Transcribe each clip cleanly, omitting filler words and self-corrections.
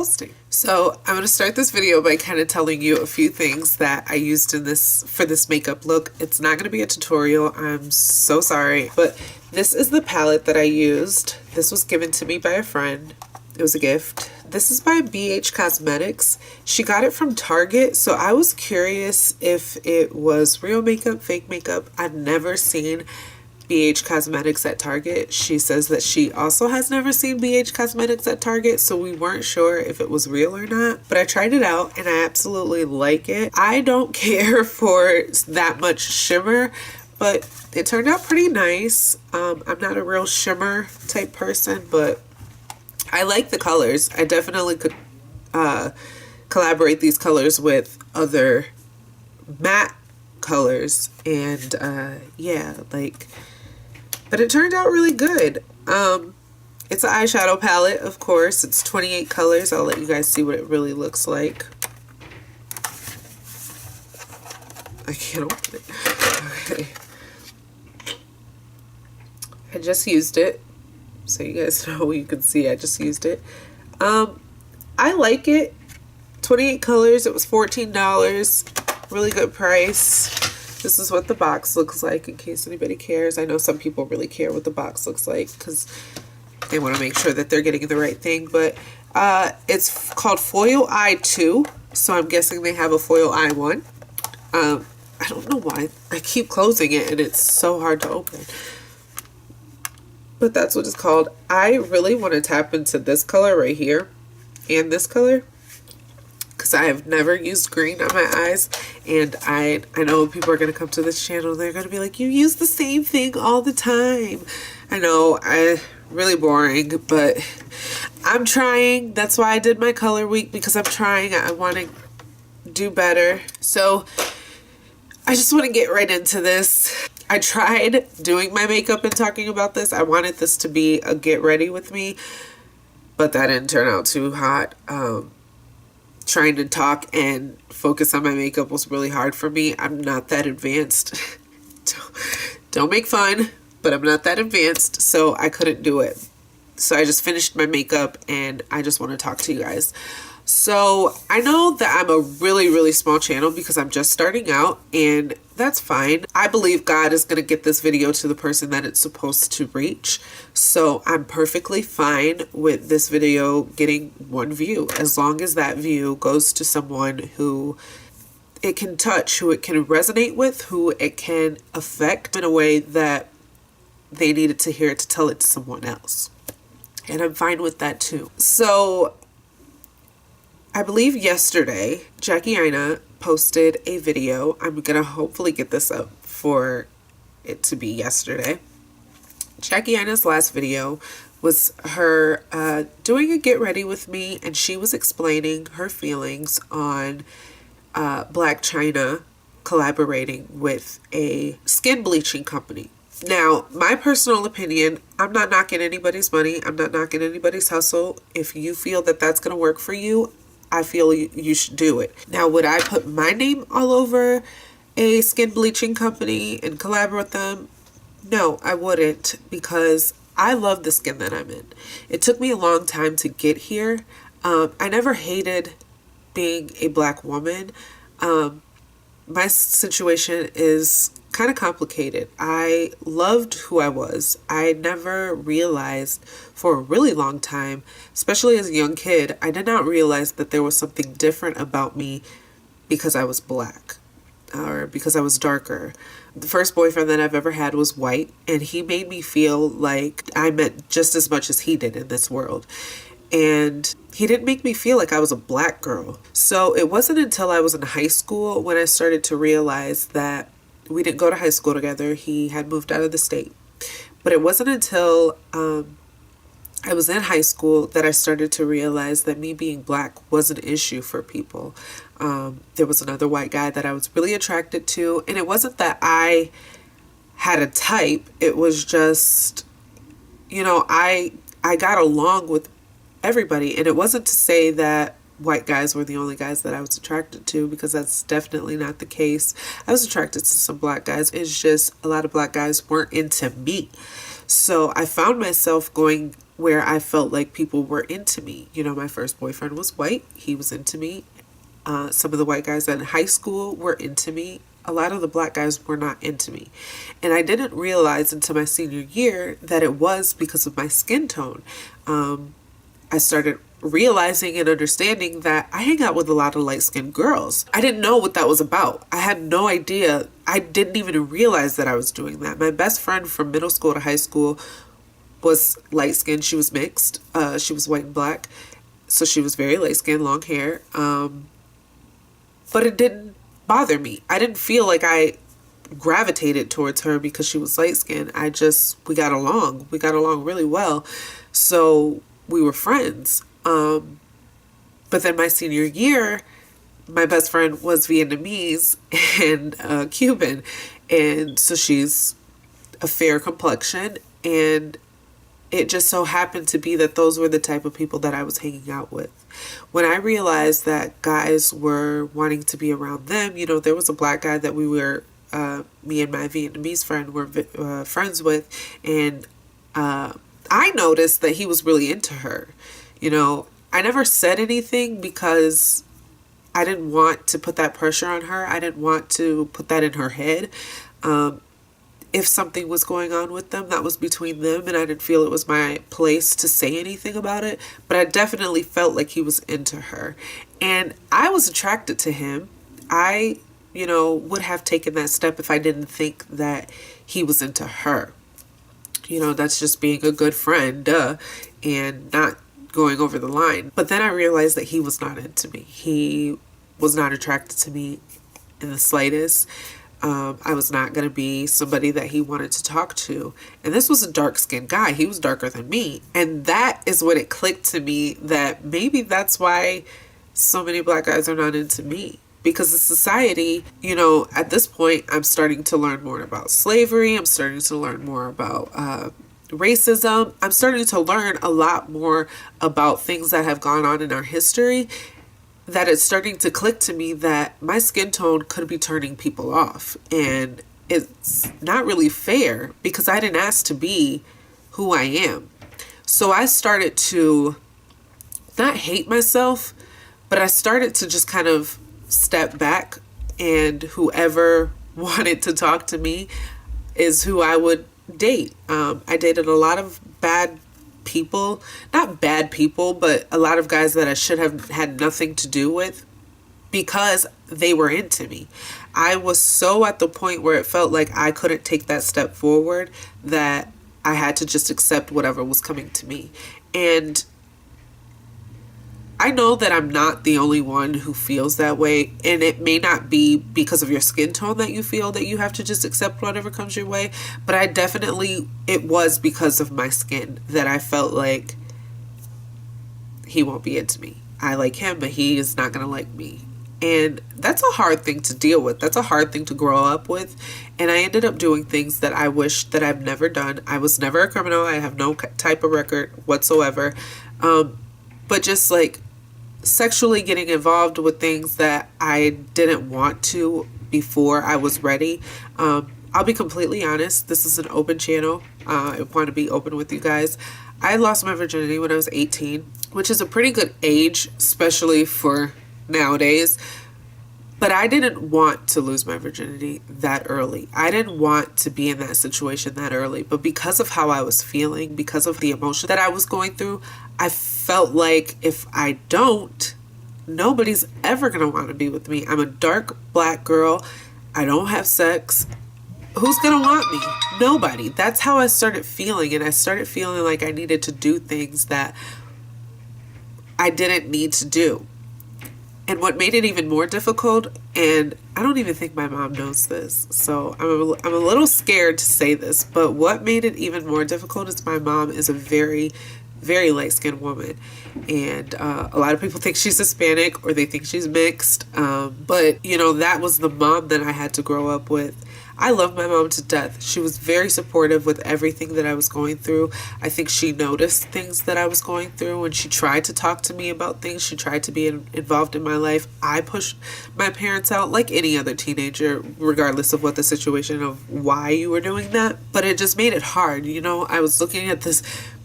posting. So I'm going to start this video by kind of telling you a few things that I used in this for this makeup look. It's not going to be a tutorial. I'm so sorry. But this is the palette that I used. This was given to me by a friend. It was a gift. This is by BH Cosmetics. She got it from Target, so I was curious if it was real makeup, fake makeup. I've never seen BH Cosmetics at Target. She says that she also has never seen BH Cosmetics at Target, so we weren't sure if it was real or not. But I tried it out and I absolutely like it. I don't care for that much shimmer, but it turned out pretty nice. I'm not a real shimmer type person, but I like the colors. I definitely could collaborate these colors with other matte colors, and yeah, like, but it turned out really good. It's an eyeshadow palette, of course. It's 28 colors. I'll let you guys see what it really looks like. I can't open it. Okay. I just used it, so you guys know, you can see I just used it. I like it. 28 colors. It was $14. Really good price. This is what the box looks like, in case anybody cares. I know some people really care what the box looks like because they want to make sure that they're getting the right thing. But it's called Foil Eye 2, so I'm guessing they have a Foil Eye 1. I don't know why I keep closing it and it's so hard to open, but that's what it's called. I really want to tap into this color right here and this color, because I have never used green on my eyes, and I know people are going to come to this channel and they're going to be like, you use the same thing all the time. I know, really boring, but I'm trying. That's why I did my color week, because I'm trying. I want to do better. So I just want to get right into this. I tried doing my makeup and talking about this. I wanted this to be a get ready with me, but that didn't turn out too hot. Trying to talk and focus on my makeup was really hard for me. I'm not that advanced. Don't make fun, but I'm not that advanced, so I couldn't do it. So I just finished my makeup and I just want to talk to you guys. So I know that I'm a really, really small channel because I'm just starting out, and that's fine. I believe God is going to get this video to the person that it's supposed to reach. So I'm perfectly fine with this video getting one view, as long as that view goes to someone who it can touch, who it can resonate with, who it can affect in a way that they needed to hear it to tell it to someone else. And I'm fine with that too. So I believe yesterday, Jackie Aina posted a video. I'm going to hopefully get this up for it to be yesterday. Jackie Aina's last video was her doing a get ready with me, and she was explaining her feelings on Blac Chyna collaborating with a skin bleaching company. Now, my personal opinion, I'm not knocking anybody's money. I'm not knocking anybody's hustle. If you feel that that's going to work for you, I feel you should do it. Now, would I put my name all over a skin bleaching company and collaborate with them? No, I wouldn't, because I love the skin that I'm in. It took me a long time to get here. I never hated being a Black woman. My situation is kind of complicated. I loved who I was. I never realized for a really long time, especially as a young kid, I did not realize that there was something different about me because I was Black or because I was darker. The first boyfriend that I've ever had was white, and he made me feel like I meant just as much as he did in this world. And he didn't make me feel like I was a Black girl. So it wasn't until I was in high school when I started to realize that we didn't go to high school together. He had moved out of the state. But it wasn't until I was in high school that I started to realize that me being Black was an issue for people. There was another white guy that I was really attracted to. And it wasn't that I had a type. It was just, you know, I got along with everybody. And it wasn't to say that white guys were the only guys that I was attracted to, because that's definitely not the case. I was attracted to some Black guys. It's just a lot of Black guys weren't into me. So I found myself going where I felt like people were into me. You know, my first boyfriend was white. He was into me. Some of the white guys in high school were into me. A lot of the black guys were not into me. And I didn't realize until my senior year that it was because of my skin tone. I started realizing and understanding that I hang out with a lot of light-skinned girls. I didn't know what that was about. I had no idea. I didn't even realize that I was doing that. My best friend from middle school to high school was light-skinned. She was mixed. She was white and black. So she was very light-skinned, long hair. But it didn't bother me. I didn't feel like I gravitated towards her because she was light-skinned. We got along. We got along really well. So we were friends. But then my senior year, my best friend was Vietnamese and Cuban. And so she's a fair complexion. And it just so happened to be that those were the type of people that I was hanging out with. When I realized that guys were wanting to be around them, you know, there was a black guy that we were, me and my Vietnamese friend were friends with. And I noticed that he was really into her. You know, I never said anything because I didn't want to put that pressure on her. I didn't want to put that in her head. If something was going on with them, that was between them, and I didn't feel it was my place to say anything about it. But I definitely felt like he was into her. And I was attracted to him. I, you know, would have taken that step if I didn't think that he was into her. You know, that's just being a good friend, and not going over the line. But then I realized that he was not into me. He was not attracted to me in the slightest. I was not going to be somebody that he wanted to talk to. And this was a dark-skinned guy. He was darker than me. And that is when it clicked to me that maybe that's why so many black guys are not into me. Because the society, you know, at this point, I'm starting to learn more about slavery. I'm starting to learn more about racism. I'm starting to learn a lot more about things that have gone on in our history, that it's starting to click to me that my skin tone could be turning people off. And it's not really fair because I didn't ask to be who I am. So I started to not hate myself, but I started to just kind of step back, and whoever wanted to talk to me is who I would date. I dated a lot of bad people, not bad people, but a lot of guys that I should have had nothing to do with because they were into me. I was so at the point where it felt like I couldn't take that step forward that I had to just accept whatever was coming to me. And I know that I'm not the only one who feels that way, and it may not be because of your skin tone that you feel that you have to just accept whatever comes your way, but it was because of my skin that I felt like he won't be into me. I like him, but he is not going to like me. And that's a hard thing to deal with. That's a hard thing to grow up with. And I ended up doing things that I wish that I've never done. I was never a criminal. I have no type of record whatsoever. But just like sexually getting involved with things that I didn't want to before I was ready. I'll be completely honest. This is an open channel. I want to be open with you guys. I lost my virginity when I was 18, which is a pretty good age, especially for nowadays. But I didn't want to lose my virginity that early. I didn't want to be in that situation that early. But because of how I was feeling, because of the emotion that I was going through, I felt like if I don't, nobody's ever going to want to be with me. I'm a dark black girl. I don't have sex. Who's going to want me? Nobody. That's how I started feeling. And I started feeling like I needed to do things that I didn't need to do. And what made it even more difficult, and I don't even think my mom knows this, so I'm a little scared to say this, but what made it even more difficult is my mom is a very, very light-skinned woman. And a lot of people think she's Hispanic or they think she's mixed. But, you know, that was the mom that I had to grow up with. I love my mom to death. She was very supportive with everything that I was going through. I think she noticed things that I was going through and she tried to talk to me about things. She tried to be involved in my life. I pushed my parents out like any other teenager, regardless of what the situation of why you were doing that. But it just made it hard. You know, I was looking at this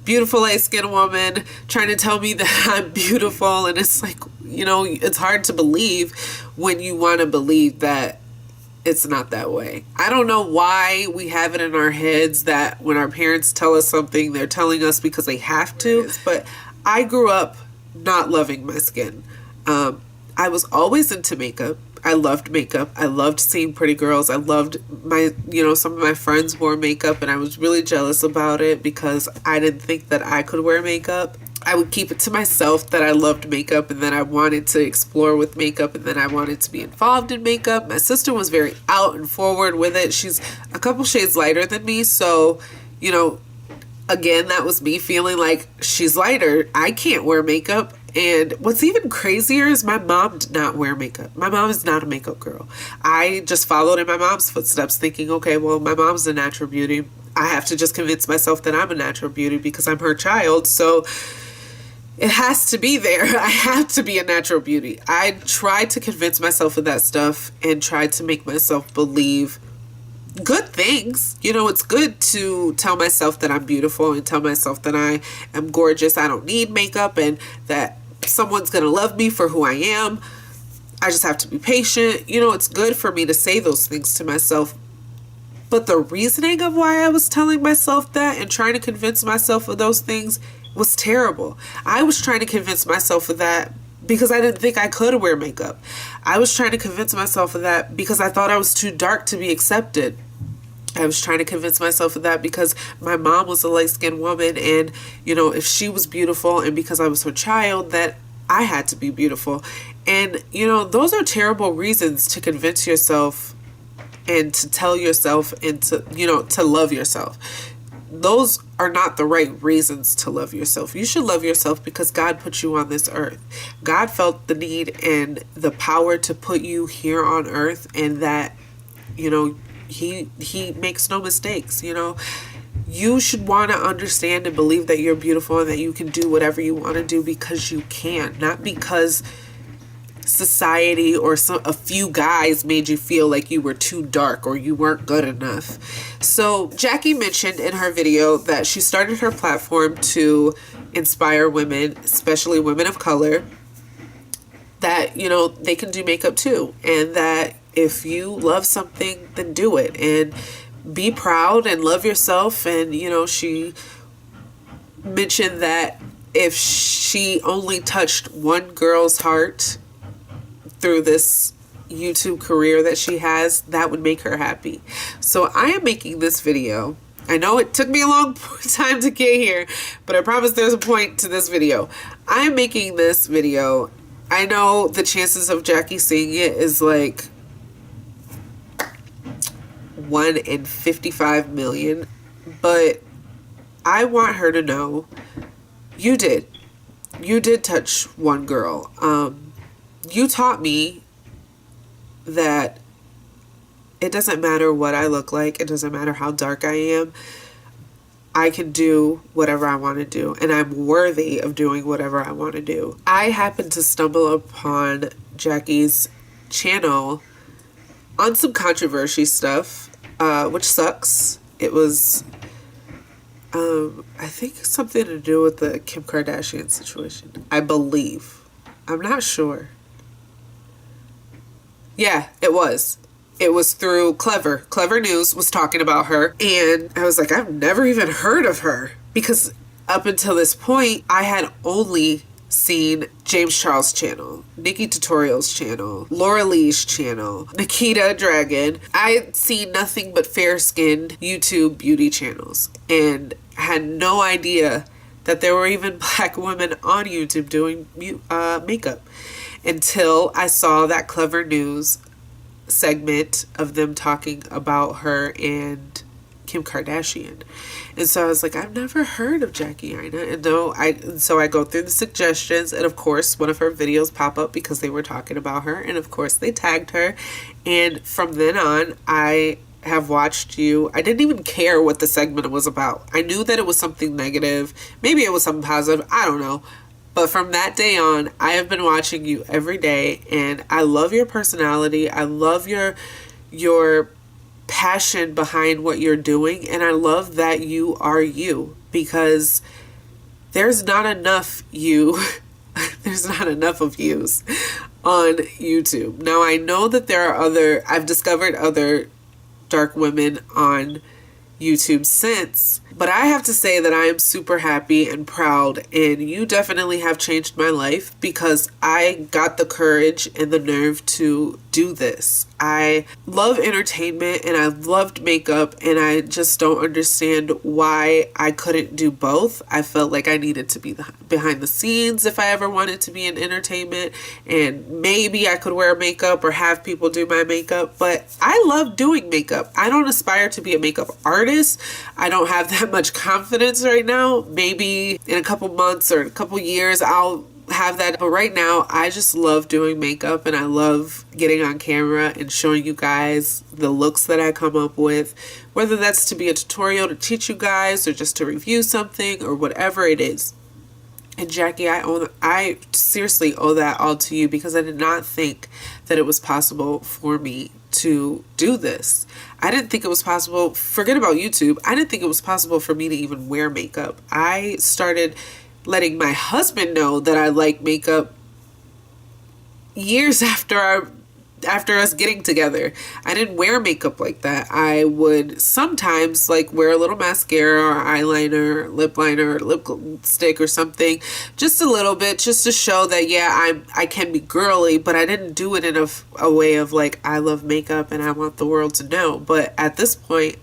beautiful light-skinned woman trying to tell me that I'm beautiful. And it's like, you know, it's hard to believe when you want to believe that it's not that way. I don't know why we have it in our heads that when our parents tell us something, they're telling us because they have to. But I grew up not loving my skin. I was always into makeup. I loved makeup. I loved seeing pretty girls. I loved my, you know, some of my friends wore makeup, and I was really jealous about it because I didn't think that I could wear makeup. I would keep it to myself that I loved makeup, and then I wanted to explore with makeup, and then I wanted to be involved in makeup. My sister was very out and forward with it. She's a couple shades lighter than me, so, you know, again, that was me feeling like she's lighter. I can't wear makeup. And what's even crazier is my mom did not wear makeup. My mom is not a makeup girl. I just followed in my mom's footsteps thinking, okay, well, my mom's a natural beauty. I have to just convince myself that I'm a natural beauty because I'm her child. So it has to be there. I have to be a natural beauty. I tried to convince myself of that stuff and tried to make myself believe good things. You know, it's good to tell myself that I'm beautiful and tell myself that I am gorgeous. I don't need makeup and that someone's going to love me for who I am. I just have to be patient. You know, it's good for me to say those things to myself. But the reasoning of why I was telling myself that and trying to convince myself of those things was terrible. I was trying to convince myself of that because I didn't think I could wear makeup. I was trying to convince myself of that because I thought I was too dark to be accepted. I was trying to convince myself of that because my mom was a light-skinned woman, and, you know, if she was beautiful and because I was her child, that I had to be beautiful. And, you know, those are terrible reasons to convince yourself and to tell yourself and to, you know, to love yourself. Those are not the right reasons to love yourself. You should love yourself because God put you on this earth. God felt the need and the power to put you here on earth, and that, you know, he makes no mistakes. You know, you should want to understand and believe that you're beautiful and that you can do whatever you want to do because you can, not because society or a few guys made you feel like you were too dark or you weren't good enough. So Jackie mentioned in her video that she started her platform to inspire women, especially women of color, that, you know, they can do makeup too, and that if you love something, then do it and be proud and love yourself. And, you know, she mentioned that if she only touched one girl's heart through this YouTube career that she has, that would make her happy. So I am making this video. I know it took me a long time to get here, but I promise there's a point to this video. I'm making this video. I know the chances of Jackie seeing it is like 1 in 55 million, but I want her to know you did touch one girl. You taught me that it doesn't matter what I look like, it doesn't matter how dark I am, I can do whatever I want to do, and I'm worthy of doing whatever I want to do. I happened to stumble upon Jackie's channel on some controversy stuff, which sucks. It was, I think something to do with the Kim Kardashian situation, I believe. I'm not sure. Yeah, it was. It was through Clever. Clever News was talking about her, and I was like, I've never even heard of her, because up until this point, I had only seen James Charles' channel, Nikki Tutorial's channel, Laura Lee's channel, Nikita Dragon. I had seen nothing but fair-skinned YouTube beauty channels, and had no idea that there were even black women on YouTube doing makeup until I saw that Clever News segment of them talking about her and Kim Kardashian. And so I was like, I've never heard of Jackie Aina. And so I go through the suggestions, and of course one of her videos pop up because they were talking about her, and of course they tagged her. And from then on, I have watched you. I didn't even care what the segment was about. I knew that it was something negative. Maybe it was something positive. I don't know. But from that day on, I have been watching you every day, and I love your personality. I love your passion behind what you're doing, and I love that you are you, because there's not enough there's not enough of yous on YouTube. Now I know that there are I've discovered other dark women on YouTube since, but I have to say that I am super happy and proud, and you definitely have changed my life because I got the courage and the nerve to do this. I love entertainment and I loved makeup, and I just don't understand why I couldn't do both. I felt like I needed to be behind the scenes if I ever wanted to be in entertainment, and maybe I could wear makeup or have people do my makeup, but I love doing makeup. I don't aspire to be a makeup artist. I don't have that much confidence right now. Maybe in a couple months or a couple years I'll have that, but right now I just love doing makeup, and I love getting on camera and showing you guys the looks that I come up with, whether that's to be a tutorial to teach you guys or just to review something or whatever it is. And Jackie, I seriously owe that all to you, because I did not think that it was possible for me to do this. I didn't think it was possible, forget about YouTube, I didn't think it was possible for me to even wear makeup. I started letting my husband know that I like makeup years after us getting together. I didn't wear makeup like that. I would sometimes like wear a little mascara or eyeliner, lip liner, or lipstick or something, just a little bit, just to show that yeah, I can be girly, but I didn't do it in a way of like I love makeup and I want the world to know. But at this point,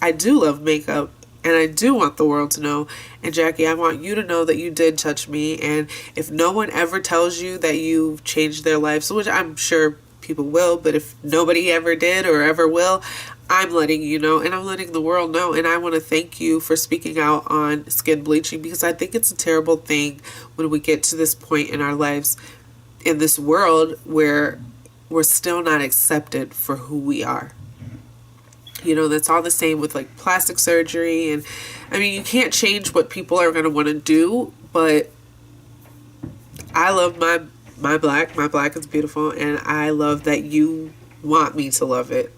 I do love makeup and I do want the world to know. And Jackie, I want you to know that you did touch me. And if no one ever tells you that you've changed their lives, which I'm sure people will, but if nobody ever did or ever will, I'm letting you know, and I'm letting the world know. And I want to thank you for speaking out on skin bleaching, because I think it's a terrible thing when we get to this point in our lives, in this world, where we're still not accepted for who we are. You know, that's all the same with like plastic surgery. And I mean, you can't change what people are going to want to do, but I love my black. My black is beautiful, and I love that you want me to love it.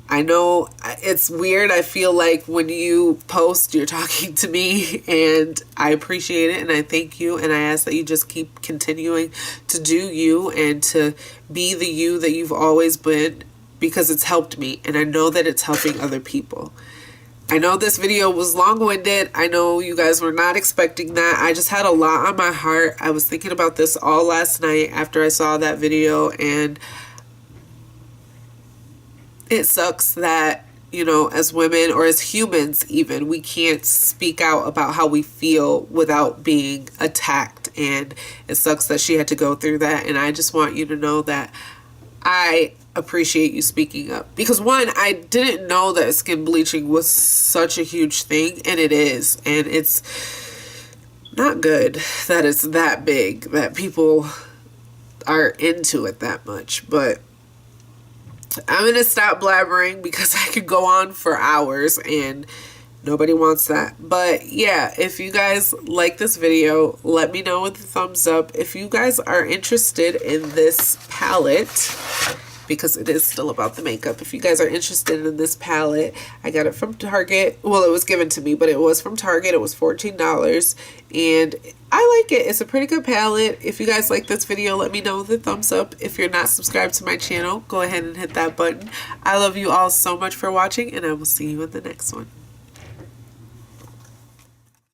I know it's weird. I feel like when you post, you're talking to me, and I appreciate it, and I thank you, and I ask that you just keep continuing to do you and to be the you that you've always been, because it's helped me, and I know that it's helping other people. I know this video was long-winded. I know you guys were not expecting that. I just had a lot on my heart. I was thinking about this all last night after I saw that video, and it sucks that, you know, as women or as humans even, we can't speak out about how we feel without being attacked, and it sucks that she had to go through that. And I just want you to know that I appreciate you speaking up, because one, I didn't know that skin bleaching was such a huge thing, and it is, and it's not good that it's that big, that people are into it that much. But I'm gonna stop blabbering because I could go on for hours and nobody wants that. But yeah, if you guys like this video, let me know with a thumbs up. If you guys are interested in this palette, because it is still about the makeup, if you guys are interested in this palette, I got it from Target. Well, it was given to me, but it was from Target. It was $14, and I like it. It's a pretty good palette. If you guys like this video, let me know with a thumbs up. If you're not subscribed to my channel, go ahead and hit that button. I love you all so much for watching, and I will see you in the next one.